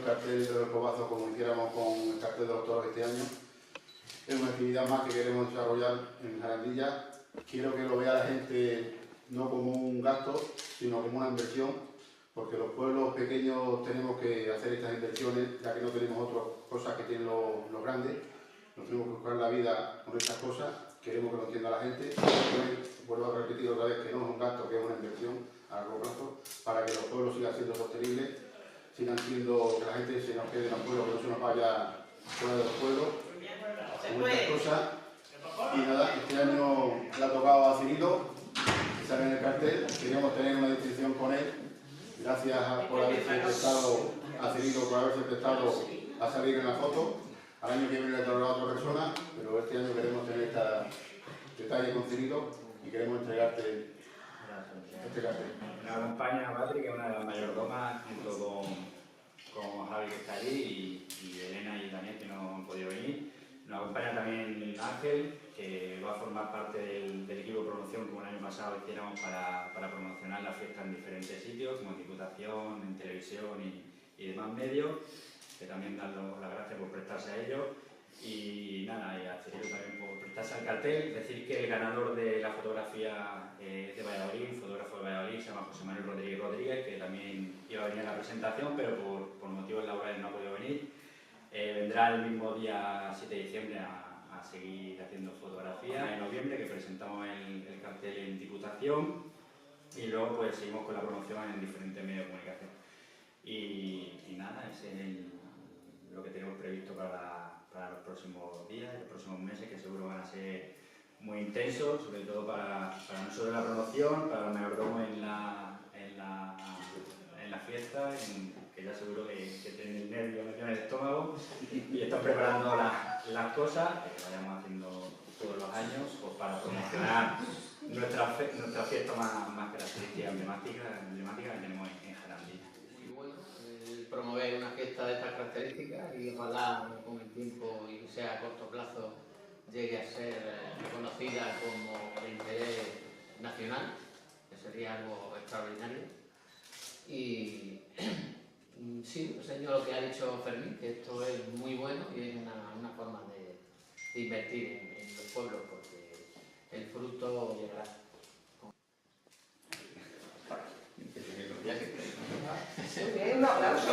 cartel de los cobazos como hiciéramos con el cartel de los toros este año. Es una actividad más que queremos desarrollar en Jarandilla. Quiero que lo vea la gente no como un gasto, sino como una inversión, porque los pueblos pequeños tenemos que hacer estas inversiones, ya que no tenemos otras cosas que tienen los grandes. Nos tenemos que buscar la vida con estas cosas. Queremos que lo entienda la gente. Vuelvo a repetir otra vez que no es un gasto, que es una inversión a largo plazo, para que los pueblos sigan siendo sostenibles, sigan siendo que la gente se nos quede en los pueblos, que no se nos vaya fuera de los pueblos, con muchas cosas. Y nada, este año le ha tocado a Cirilo, que sale en el cartel. Queríamos tener una distinción con él. Gracias por haberse prestado a Cirilo, por haberse prestado a salir en la foto. Al año que viene le tocará a otra persona, pero este año queremos tener este detalle con Cirilo y queremos entregarte este cartel. Me acompaña Patri, que es una de las mayordomas, junto con Javi, que está allí, y Elena y Daniel, que no han podido venir. Nos acompaña también Ángel, que va a formar parte del equipo de promoción, como el año pasado hiciéramos para promocionar la fiesta en diferentes sitios, como en Diputación, en televisión y demás medios, que también dan las gracias por prestarse a ello. Y nada, y a Cirilo también por prestarse al cartel. Decir que el ganador de la fotografía de Valladolid, fotógrafo de Valladolid, se llama José Manuel Rodríguez, que también iba a venir a la presentación, pero por motivos laborales no ha podido venir. Vendrá el mismo día 7 de diciembre a seguir haciendo fotografía. En noviembre, que presentamos el cartel en Diputación, y luego pues seguimos con la promoción en diferentes medios de comunicación. Y nada, ese es lo que tenemos previsto para los próximos días y los próximos meses, que seguro van a ser muy intensos, sobre todo para nosotros la promoción, para el mayordomo en la fiesta, que ya seguro que tienen el nervio metido en el estómago y están preparando las cosas que vayamos haciendo todos los años, pues, para promocionar nuestra fiesta más característica, emblemática que tenemos en Jarandilla. Muy bueno promover una fiesta de estas características y ojalá con el tiempo y que sea a corto plazo llegue a ser reconocida como de interés nacional, que sería algo extraordinario. Y sí, señor, lo que ha dicho Fermín, que esto es muy bueno y es una forma de invertir en los pueblos, porque el fruto llegará. Un aplauso.